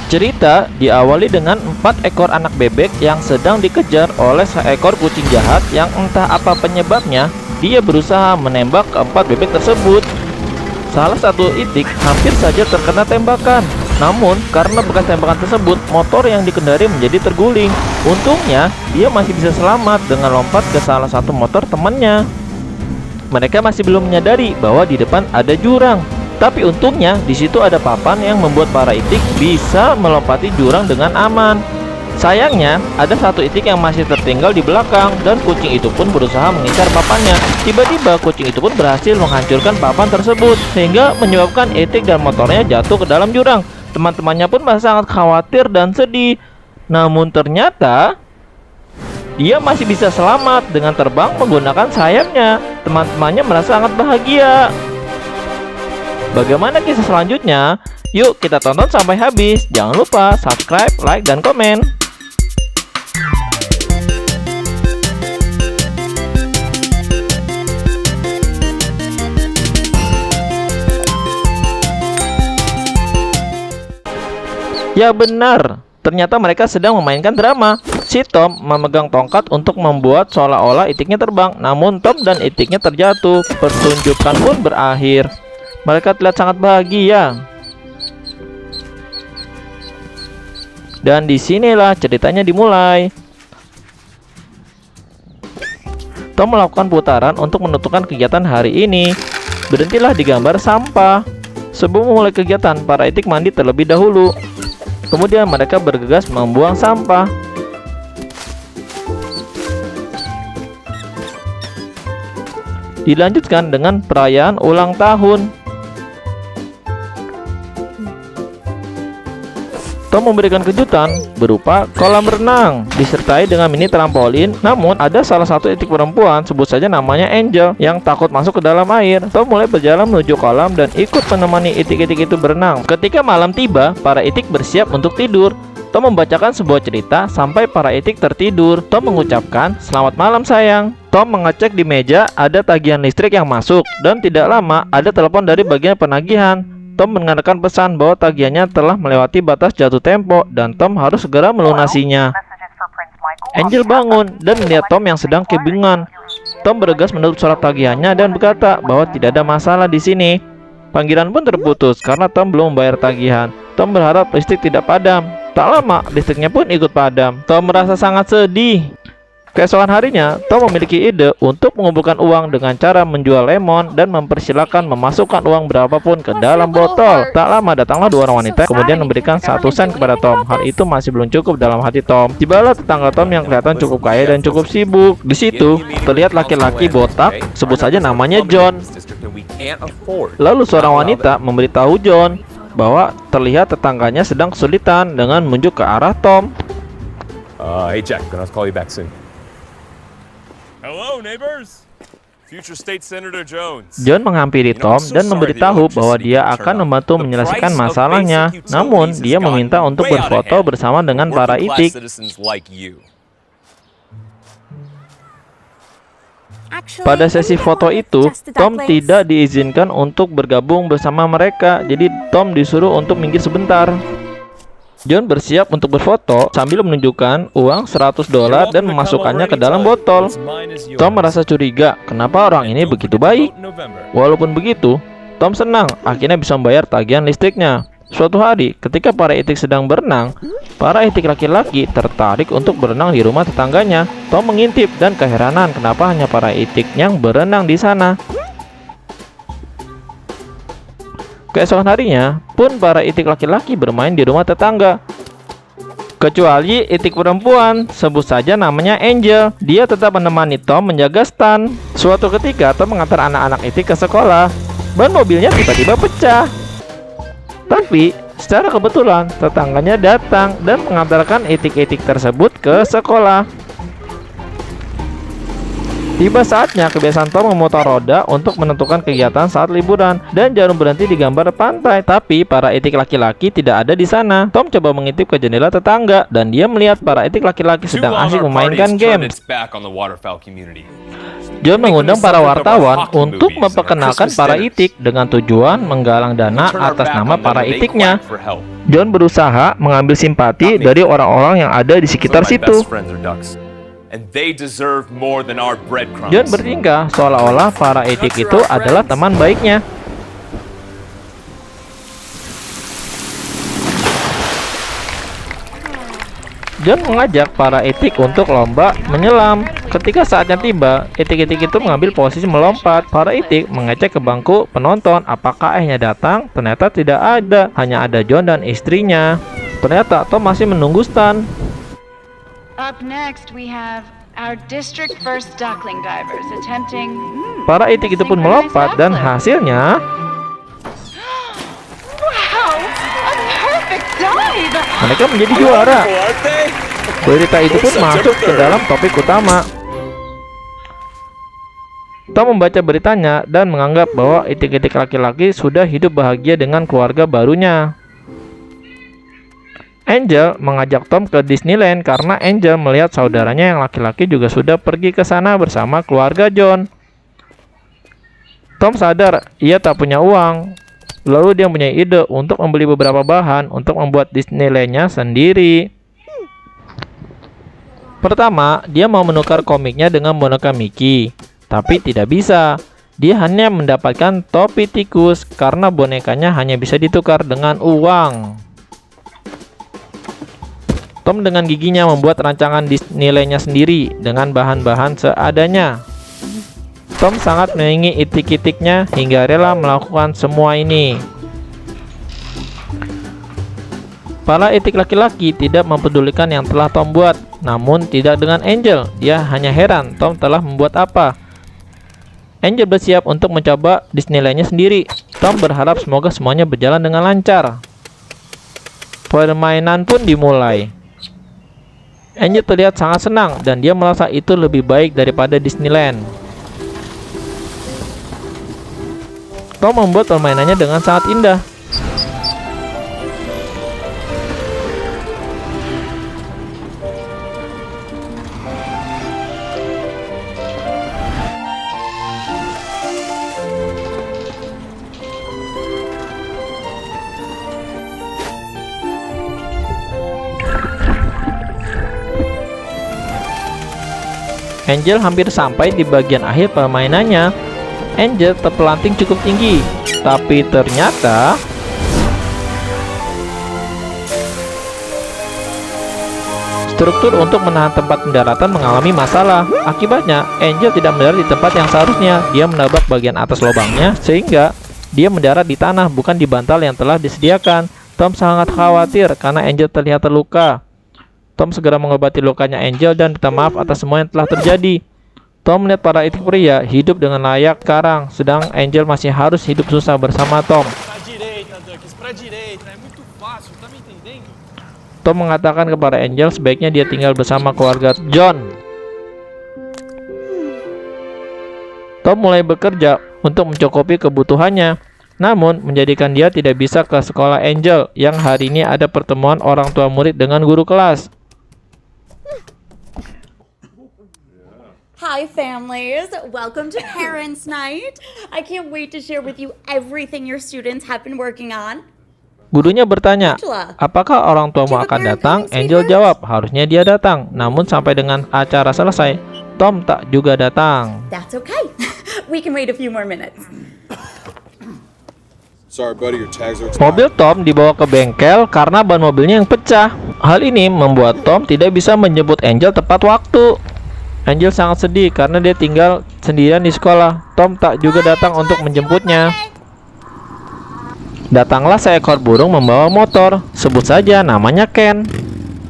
Cerita diawali dengan 4 ekor anak bebek yang sedang dikejar oleh seekor kucing jahat yang entah apa penyebabnya, dia berusaha menembak keempat bebek tersebut. Salah satu itik hampir saja terkena tembakan. Namun, karena bekas tembakan tersebut, motor yang dikendari menjadi terguling. Untungnya, dia masih bisa selamat dengan lompat ke salah satu motor temannya. Mereka masih belum menyadari bahwa di depan ada jurang. Tapi untungnya di situ ada papan yang membuat para itik bisa melompati jurang dengan aman. Sayangnya, ada satu itik yang masih tertinggal di belakang dan kucing itu pun berusaha mengincar papannya. Tiba-tiba kucing itu pun berhasil menghancurkan papan tersebut sehingga menyebabkan itik dan motornya jatuh ke dalam jurang. Teman-temannya pun masih sangat khawatir dan sedih. Namun ternyata dia masih bisa selamat dengan terbang menggunakan sayapnya. Teman-temannya merasa sangat bahagia. Bagaimana kisah selanjutnya? Yuk kita tonton sampai habis. Jangan lupa subscribe, like, dan komen. Ya benar, ternyata mereka sedang memainkan drama. Si Tom memegang tongkat untuk membuat seolah-olah itiknya terbang. Namun Tom dan itiknya terjatuh. Pertunjukan pun berakhir. Mereka terlihat sangat bahagia. Dan disinilah ceritanya dimulai. Tom melakukan putaran untuk menentukan kegiatan hari ini. Berhentilah di gambar sampah. Sebelum memulai kegiatan, para itik mandi terlebih dahulu. Kemudian mereka bergegas membuang sampah. Dilanjutkan dengan perayaan ulang tahun. Tom memberikan kejutan berupa kolam renang disertai dengan mini trampolin. Namun ada salah satu itik perempuan, sebut saja namanya Angel, yang takut masuk ke dalam air. Tom mulai berjalan menuju kolam dan ikut menemani itik-itik itu berenang. Ketika malam tiba, para itik bersiap untuk tidur. Tom membacakan sebuah cerita sampai para itik tertidur. Tom mengucapkan, "Selamat malam sayang." Tom mengecek di meja ada tagihan listrik yang masuk dan tidak lama ada telepon dari bagian penagihan. Tom mendengarkan pesan bahwa tagihannya telah melewati batas jatuh tempo dan Tom harus segera melunasinya. Angel bangun dan melihat Tom yang sedang kebingungan. Tom bergegas menutup surat tagihannya dan berkata bahwa tidak ada masalah di sini. Panggilan pun terputus karena Tom belum membayar tagihan. Tom berharap listrik tidak padam. Tak lama, listriknya pun ikut padam. Tom merasa sangat sedih. Keesokan harinya, Tom memiliki ide untuk mengumpulkan uang dengan cara menjual lemon dan mempersilahkan memasukkan uang berapapun ke dalam botol. Tak lama datanglah dua orang wanita kemudian memberikan 1 sen kepada Tom. Hal itu masih belum cukup dalam hati Tom. Tibalah tetangga Tom yang kelihatan cukup kaya dan cukup sibuk. Di situ terlihat laki-laki botak, sebut saja namanya John. Lalu seorang wanita memberitahu John bahwa terlihat tetangganya sedang kesulitan dengan menunjuk ke arah Tom. Hey Jack, gonna call you back soon. Hello neighbors. Future State Senator Jones. John menghampiri Tom dan memberitahu bahwa dia akan membantu menyelesaikan masalahnya. Namun, dia meminta untuk berfoto bersama dengan para itik. Pada sesi foto itu, Tom tidak diizinkan untuk bergabung bersama mereka. Jadi, Tom disuruh untuk minggir sebentar. John bersiap untuk berfoto sambil menunjukkan uang $100 dan memasukkannya ke dalam botol. Tom merasa curiga, kenapa orang ini begitu baik? Walaupun begitu, Tom senang akhirnya bisa membayar tagihan listriknya. Suatu hari, ketika para itik sedang berenang, para itik laki-laki tertarik untuk berenang di rumah tetangganya. Tom mengintip dan keheranan kenapa hanya para itik yang berenang di sana. Keesokan harinya pun para itik laki-laki bermain di rumah tetangga. Kecuali itik perempuan, sebut saja namanya Angel. Dia tetap menemani Tom menjaga stan. Suatu ketika Tom mengantar anak-anak itik ke sekolah. Ban mobilnya tiba-tiba pecah. Tapi secara kebetulan tetangganya datang dan mengantarkan itik-itik tersebut ke sekolah. Tiba saatnya kebiasaan Tom memutar roda untuk menentukan kegiatan saat liburan, dan jarum berhenti di gambar pantai. Tapi para etik laki-laki tidak ada di sana. Tom coba mengintip ke jendela tetangga dan dia melihat para etik laki-laki Too sedang long asik our memainkan party's turned game. its back on the waterfowl community. John mengundang para wartawan untuk memperkenalkan para itik dengan tujuan menggalang dana Turn our atas back nama on them para and they itiknya. quack for help. John berusaha mengambil simpati dari orang-orang yang ada di Some sekitar of my situ. best friends are ducks, and they deserve more than our breadcrumbs. John bertingkah seolah-olah para etik itu adalah teman baiknya. John mengajak para etik untuk lomba menyelam. Ketika saatnya tiba, etik-etik itu mengambil posisi melompat. Para etik mengecek ke bangku penonton apakah ayahnya datang. Ternyata tidak ada, hanya ada John dan istrinya. Ternyata Tom masih menunggu stand. Up next, we have our district first duckling divers attempting. Para etik itu pun melompat dan hasilnya Wow, a perfect dive! mereka menjadi juara. Wonderful, aren't they? Berita itu pun masuk ke dalam topik utama. Tom membaca beritanya dan menganggap bahwa itik-itik laki-laki sudah hidup bahagia dengan keluarga barunya. Angel mengajak Tom ke Disneyland karena Angel melihat saudaranya yang laki-laki juga sudah pergi ke sana bersama keluarga John. Tom sadar ia tak punya uang. Lalu dia mempunyai ide untuk membeli beberapa bahan untuk membuat Disneyland-nya sendiri. Pertama, dia mau menukar komiknya dengan boneka Mickey, tapi tidak bisa. Dia hanya mendapatkan topi tikus karena bonekanya hanya bisa ditukar dengan uang. Tom dengan giginya membuat rancangan Disneyland-nya sendiri dengan bahan-bahan seadanya. Tom sangat menyayangi itik-itiknya hingga rela melakukan semua ini. Para itik laki-laki tidak mempedulikan yang telah Tom buat, namun tidak dengan Angel. Dia hanya heran Tom telah membuat apa. Angel bersiap untuk mencoba Disneyland-nya sendiri. Tom berharap semoga semuanya berjalan dengan lancar. Permainan pun dimulai. Angel terlihat sangat senang dan dia merasa itu lebih baik daripada Disneyland. Tom membuat permainannya dengan sangat indah. Angel hampir sampai di bagian akhir permainannya. Angel terpelanting cukup tinggi, tapi ternyata struktur untuk menahan tempat pendaratan mengalami masalah. Akibatnya, Angel tidak mendarat di tempat yang seharusnya. Dia menabrak bagian atas lubangnya, sehingga dia mendarat di tanah, bukan di bantal yang telah disediakan. Tom sangat khawatir karena Angel terlihat terluka. Tom segera mengobati lukanya Angel dan minta maaf atas semua yang telah terjadi. Tom melihat para itik pria hidup dengan layak sekarang, sedang Angel masih harus hidup susah bersama Tom. Tom mengatakan kepada Angel sebaiknya dia tinggal bersama keluarga John. Tom mulai bekerja untuk mencukupi kebutuhannya, namun menjadikan dia tidak bisa ke sekolah Angel yang hari ini ada pertemuan orang tua murid dengan guru kelas. Hi, families. Welcome to Parents' Night. I can't wait to share with you everything your students have been working on. Gurunya bertanya, apakah orang tuamu akan datang? Angel jawab, harusnya dia datang. Namun sampai dengan acara selesai, Tom tak juga datang. That's okay. We can wait a few more minutes. Sorry, buddy, your tags are Mobil Tom dibawa ke bengkel karena ban mobilnya yang pecah. Hal ini membuat Tom tidak bisa menjemput Angel tepat waktu. Angel sangat sedih karena dia tinggal sendirian di sekolah. Tom tak juga datang untuk menjemputnya. Datanglah seekor burung membawa motor, sebut saja namanya Ken.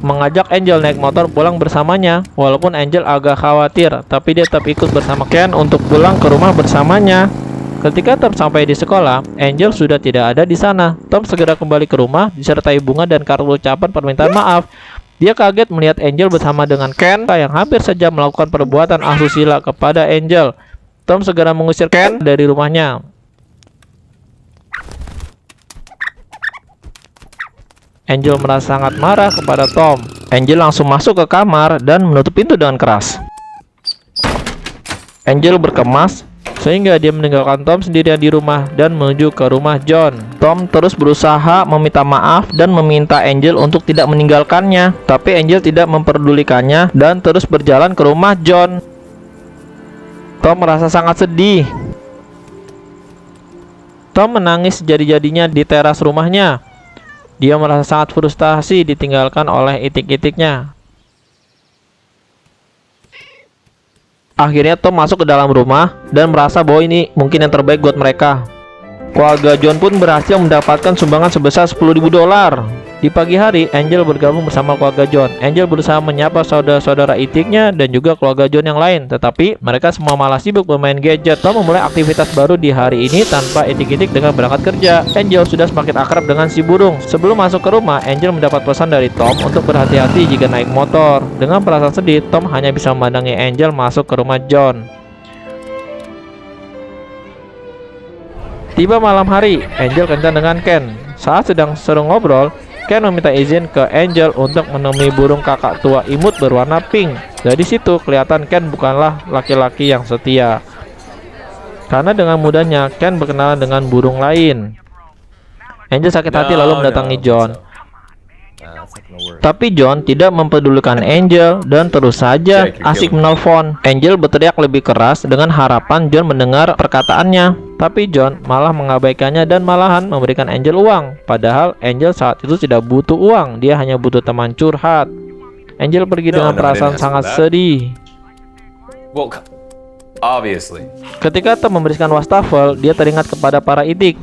Mengajak Angel naik motor pulang bersamanya. Walaupun Angel agak khawatir, tapi dia tetap ikut bersama Ken untuk pulang ke rumah bersamanya. Ketika Tom sampai di sekolah, Angel sudah tidak ada di sana. Tom segera kembali ke rumah disertai bunga dan kartu ucapan permintaan maaf. Dia kaget melihat Angel bersama dengan Ken yang hampir saja melakukan perbuatan asusila kepada Angel. Tom segera mengusir Ken dari rumahnya. Angel merasa sangat marah kepada Tom. Angel langsung masuk ke kamar dan menutup pintu dengan keras. Angel berkemas sehingga dia meninggalkan Tom sendirian di rumah dan menuju ke rumah John. Tom terus berusaha meminta maaf dan meminta Angel untuk tidak meninggalkannya, tapi Angel tidak memperdulikannya dan terus berjalan ke rumah John. Tom merasa sangat sedih. Tom menangis sejadi-jadinya di teras rumahnya. Dia merasa sangat frustasi ditinggalkan oleh itik-itiknya. Akhirnya Tom masuk ke dalam rumah dan merasa bahwa ini mungkin yang terbaik buat mereka. Keluarga John pun berhasil mendapatkan sumbangan sebesar $10.000. Di pagi hari, Angel bergabung bersama keluarga John. Angel berusaha menyapa saudara-saudara itiknya dan juga keluarga John yang lain, tetapi mereka semua malah sibuk bermain gadget. Tom memulai aktivitas baru di hari ini tanpa itik-itik dengan berangkat kerja. Angel sudah semakin akrab dengan si burung. Sebelum masuk ke rumah, Angel mendapat pesan dari Tom untuk berhati-hati jika naik motor. Dengan perasaan sedih, Tom hanya bisa memandangi Angel masuk ke rumah John. Tiba malam hari, Angel kencan dengan Ken. Saat sedang seru ngobrol, Ken meminta izin ke Angel untuk menemui burung kakak tua imut berwarna pink. Dari situ kelihatan Ken bukanlah laki-laki yang setia, karena dengan mudahnya Ken berkenalan dengan burung lain. Angel sakit hati lalu mendatangi John. Tapi John tidak mempedulikan Angel dan terus saja asik menelpon. Angel berteriak lebih keras dengan harapan John mendengar perkataannya. Tapi John malah mengabaikannya dan malahan memberikan Angel uang. Padahal Angel saat itu tidak butuh uang, dia hanya butuh teman curhat. Angel pergi dengan perasaan sangat sedih. Ketika Tom membersihkan wastafel, dia teringat kepada para itik.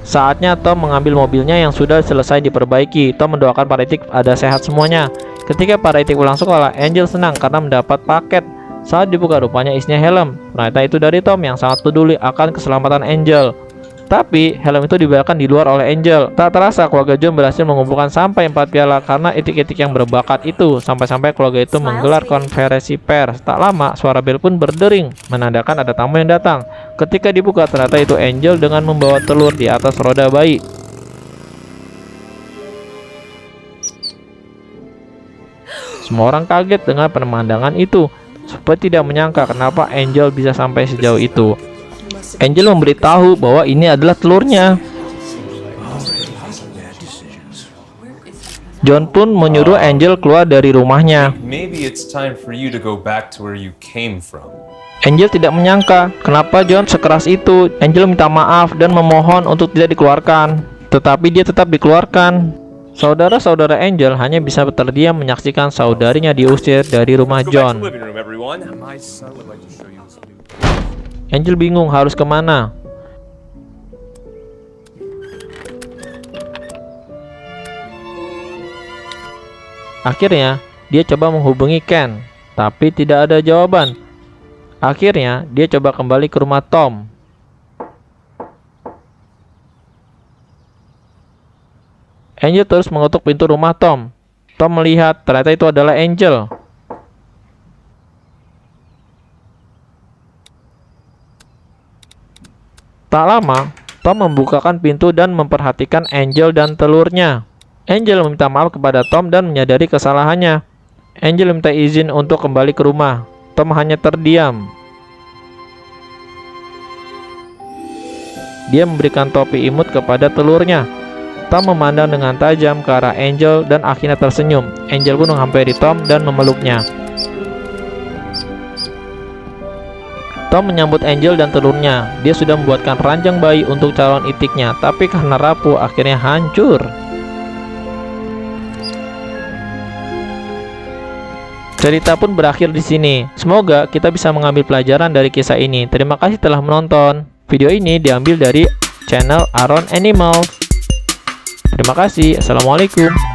Saatnya Tom mengambil mobilnya yang sudah selesai diperbaiki. Tom mendoakan para itik ada sehat semuanya. Ketika para itik pulang sekolah, Angel senang karena mendapat paket. Saat dibuka, rupanya isinya helm. Ternyata itu dari Tom yang sangat peduli akan keselamatan Angel. Tapi helm itu dibiarkan di luar oleh Angel. Tak terasa keluarga John berhasil mengumpulkan sampai 4 piala karena itik-itik yang berbakat itu. Sampai-sampai keluarga itu menggelar konferensi pers. Tak lama suara bel pun berdering, menandakan ada tamu yang datang. Ketika dibuka, ternyata itu Angel dengan membawa telur di atas roda bayi. Semua orang kaget dengan pemandangan itu, seperti tidak menyangka kenapa Angel bisa sampai sejauh itu. Angel memberitahu bahwa ini adalah telurnya. John pun menyuruh Angel keluar dari rumahnya. Angel tidak menyangka kenapa John sekeras itu. Angel minta maaf dan memohon untuk tidak dikeluarkan, tetapi dia tetap dikeluarkan. Saudara-saudara Angel hanya bisa terdiam menyaksikan saudarinya diusir dari rumah John. Angel bingung harus kemana. Akhirnya, dia coba menghubungi Ken, tapi tidak ada jawaban. Akhirnya, dia coba kembali ke rumah Tom. Angel terus mengetuk pintu rumah Tom. Tom melihat ternyata itu adalah Angel. Tak lama, Tom membukakan pintu dan memperhatikan Angel dan telurnya. Angel meminta maaf kepada Tom dan menyadari kesalahannya. Angel minta izin untuk kembali ke rumah. Tom hanya terdiam. Dia memberikan topi imut kepada telurnya. Tom memandang dengan tajam ke arah Angel dan akhirnya tersenyum. Angel pun menghampiri Tom dan memeluknya. Tom menyambut Angel dan telurnya. Dia sudah membuatkan ranjang bayi untuk calon itiknya, tapi karena rapuh akhirnya hancur. Cerita pun berakhir di sini. Semoga kita bisa mengambil pelajaran dari kisah ini. Terima kasih telah menonton. Video ini diambil dari channel Aaron Animals. Terima kasih. Assalamualaikum.